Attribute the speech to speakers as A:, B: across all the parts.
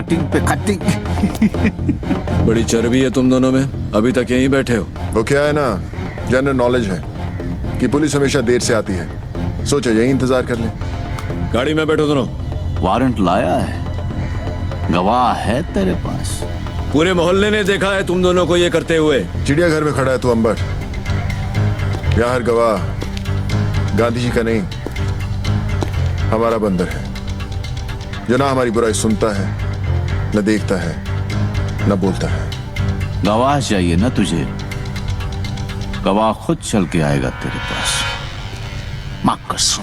A: Cutting पे cutting.
B: बड़ी चर्बी है तुम दोनों में, अभी तक यहीं बैठे हो।
C: वो क्या है ना, जनरल नॉलेज है कि पुलिस हमेशा देर से आती है, सोचा यही इंतजार कर ले।
B: गाड़ी में बैठो दोनों।
A: वारंट लाया है, गवाह है तेरे पास?
B: पूरे मोहल्ले ने देखा है तुम दोनों को ये करते हुए।
C: चिड़ियाघर में खड़ा है तू अंबर, यहाँ हर गवाह गांधी जी का नहीं हमारा बंदर है, जो ना हमारी बुराई सुनता है, न देखता है, न बोलता है।
A: गवाह चाहिए ना तुझे? गवाह खुद चल के आएगा तेरे पास। मां कसम।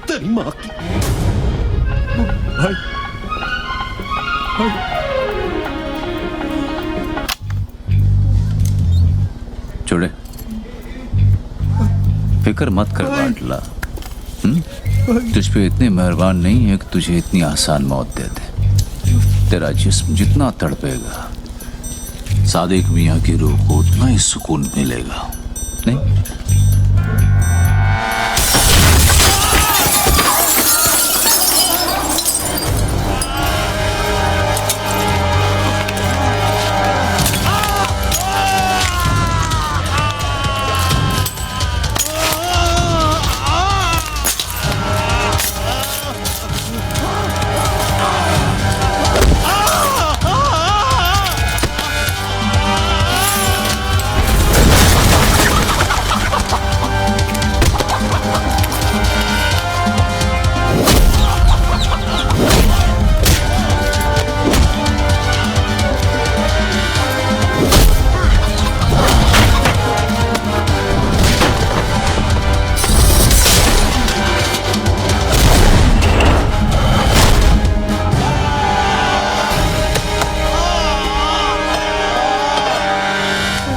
D: तेरी मां की। भाई
A: छोड़े, फिक्र मत कर बाटला। तुझ पे इतने मेहरबान नहीं है कि तुझे इतनी आसान मौत दे दे। तेरा जिस्म जितना तड़पेगा, सादिक मियां की रूह को उतना ही सुकून मिलेगा। नहीं?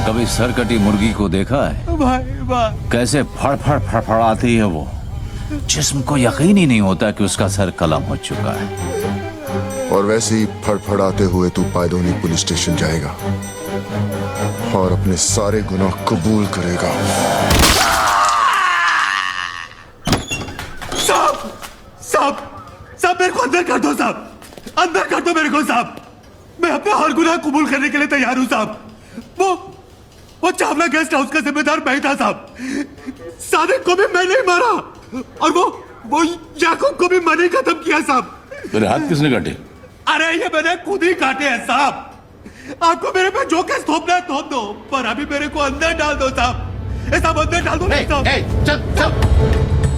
A: कभी सरकटी मुर्गी को देखा है? भाई कैसे फड़फड़ फड़फड़ाती है वो। जिस्म को यकीन ही नहीं होता कि उसका सर कलम हो चुका है।
C: और वैसे ही फड़फड़ाते हुए तू पायदोनी पुलिस स्टेशन जाएगा और अपने सारे गुनाह कबूल करेगा।
D: साहब साहब साहब, मेरे को अंदर कर दो साहब, अंदर कर दो मेरे को साहब। मैं अपना हर गुनाह कबूल करने के लिए तैयार हूं साहब। वो चावला गेस्ट हाउस का जिम्मेदार मैं था साहब। सादिक को भी मैं नहीं मारा और वो याकूब को भी मैंने खत्म किया साहब।
E: मेरे हाथ किसने काटे?
D: अरे ये मैंने खुद ही काटे हैं साहब। आपको मेरे पे जो केस थोपना है थोप दो, पर अभी मेरे को अंदर डाल दो साहब। साहब अंदर डाल दो ना साहब।
E: चल चल,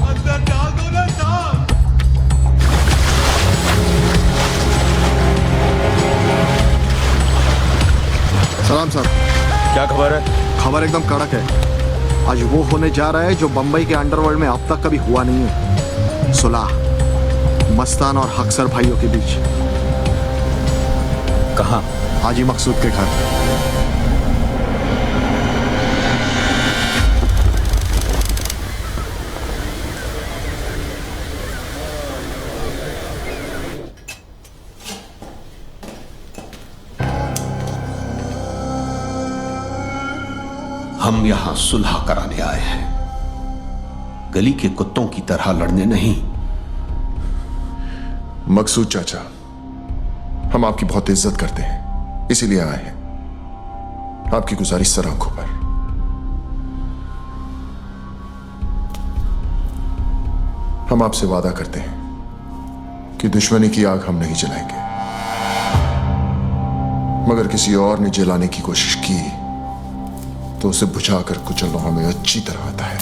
D: अंदर डाल दो ना साहब।
F: सलाम साहब।
B: क्या खबर है?
F: खबर एकदम कड़क है। आज वो होने जा रहा है जो बंबई के अंडरवर्ल्ड में अब तक कभी हुआ नहीं है। सुलह मस्तान और हक्सर भाइयों के बीच।
B: कहाँ?
F: हाजी मकसूद के घर।
D: हम यहां सुलह कराने आए हैं, गली के कुत्तों की तरह लड़ने नहीं।
C: मकसूद चाचा, हम आपकी बहुत इज्जत करते हैं, इसीलिए आए हैं। आपकी गुजारिश सर आंखों पर। हम आपसे वादा करते हैं कि दुश्मनी की आग हम नहीं जलाएंगे, मगर किसी और ने जलाने की कोशिश की तो उसे बुझाकर कुचलना हमें अच्छी तरह आता है।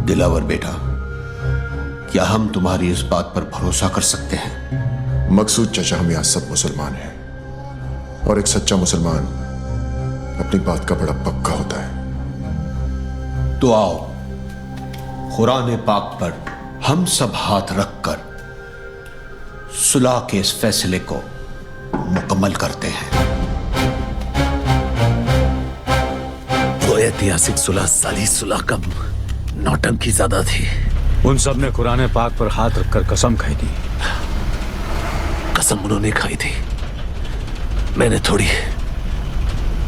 D: दिलावर बेटा, क्या हम तुम्हारी इस बात पर भरोसा कर सकते हैं?
C: मकसूद चाचा, हम यहां सब मुसलमान हैं और एक सच्चा मुसलमान अपनी बात का बड़ा पक्का होता है।
D: तो आओ कुरान पाक पर हम सब हाथ रखकर सुलह के इस फैसले को मुकम्मल करते हैं।
G: वो ऐतिहासिक सुलह साली सुलह कब नौटंकी ज्यादा थी।
H: उन सब ने कुरान पाक पर हाथ रखकर कसम खाई थी।
G: कसम उन्होंने खाई थी, मैंने थोड़ी।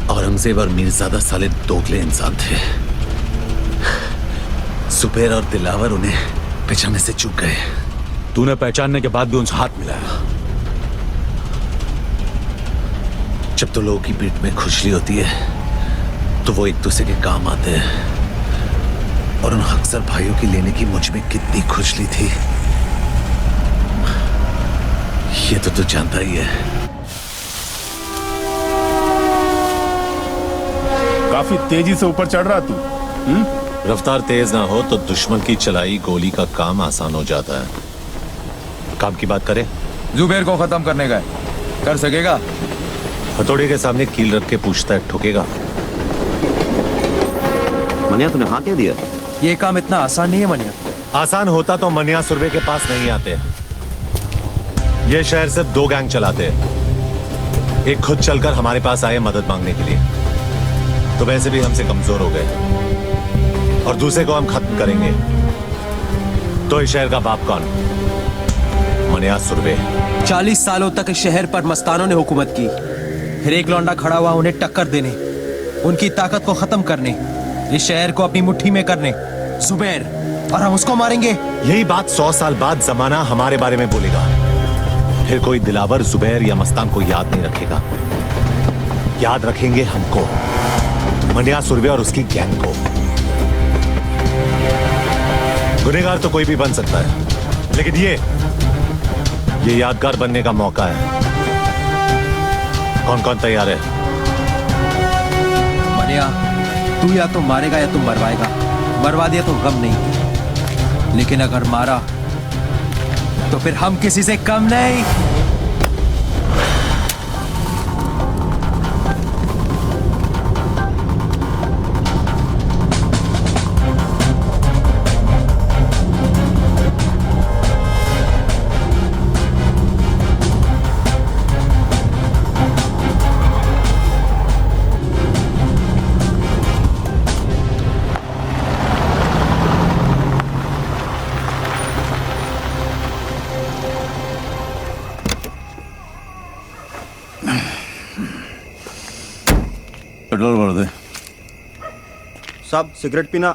G: औरंगजेब और मीरजादा साले दोगले इंसान थे। सुबेर और दिलावर उन्हें पहचानने से चूक गए।
H: तूने पहचानने के बाद भी उनसे हाथ मिलाया।
G: जब तो लोगों की पीठ में खुजली होती है तो वो एक दूसरे के काम आते हैं, और उन अक्सर भाइयों की लेने की मुझ में कितनी खुजली थी ये तो तू जानता ही है।
I: काफी तेजी से ऊपर चढ़ रहा तू।
G: रफ्तार तेज ना हो तो दुश्मन की चलाई गोली का काम आसान हो जाता है। काम की बात करें।
J: जुबेर को खत्म करने का है, कर सकेगा?
G: हथौड़े के सामने कील रख के पूछता है, ठुकेगा?
K: मनिया तूने हाँ कह दिया?
J: ये काम इतना आसान नहीं है मनिया।
G: आसान होता तो मनिया सुरभि के पास नहीं आते। ये शहर से 2 गैंग चलाते हैं। एक खुद चलकर हमारे पास आए मदद मांगने के लिए, तो वैसे भी हमसे कमजोर हो गए, और दूसरे को हम खत्म करेंगे तो इस शहर का बाप कौन? मनिया सुरभि।
J: 40 सालों तक इस शहर पर मस्तानों ने हुकूमत की, फिर एक लौंडा खड़ा हुआ उन्हें टक्कर देने, उनकी ताकत को खत्म करने, इस शहर को अपनी मुट्ठी में करने। जुबैर, और हम उसको मारेंगे।
G: यही बात 100 साल बाद जमाना हमारे बारे में बोलेगा। फिर कोई दिलावर, जुबैर या मस्तान को याद नहीं रखेगा। याद रखेंगे हमको, मनिया सुरभि और उसकी गैंग को। गुनहगार तो कोई भी बन सकता है, लेकिन ये यादगार बनने का मौका है। कौन कौन तैयार है?
J: मनिया, तू या तो मारेगा या तुम मरवाएगा। मरवा दिया तो गम नहीं, लेकिन अगर मारा तो फिर हम किसी से कम नहीं।
A: पेट्रोल भर दे।
K: साहब सिगरेट पीना।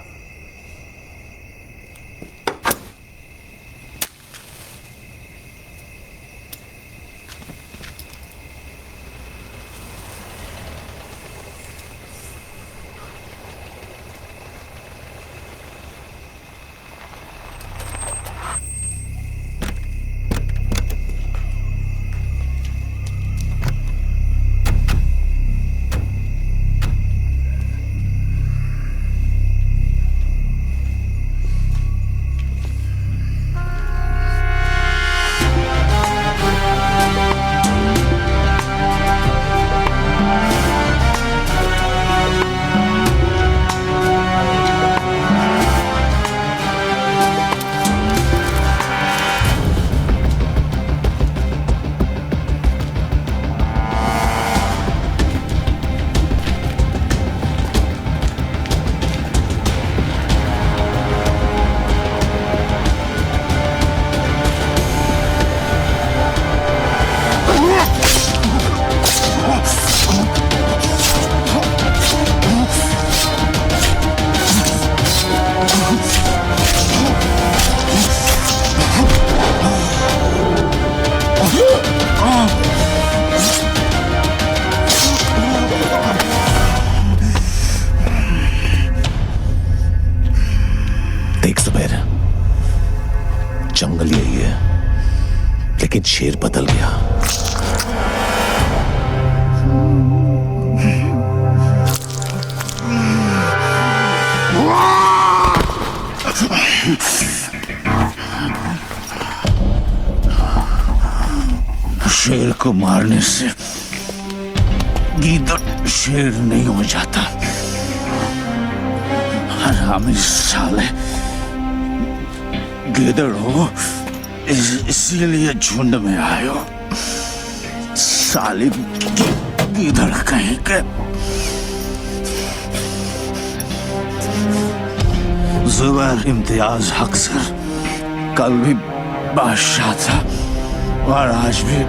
G: जंगल यही है, लेकिन शेर बदल गया।
A: शेर को मारने से गीदड़ शेर नहीं हो जाता। हरामी साले, गीदड़ हो इसीलिए झुंड में आए हो। साली गीदड़ कहीं के। जुबैर इम्तियाज अक्सर कल भी बादशाह था और आज भी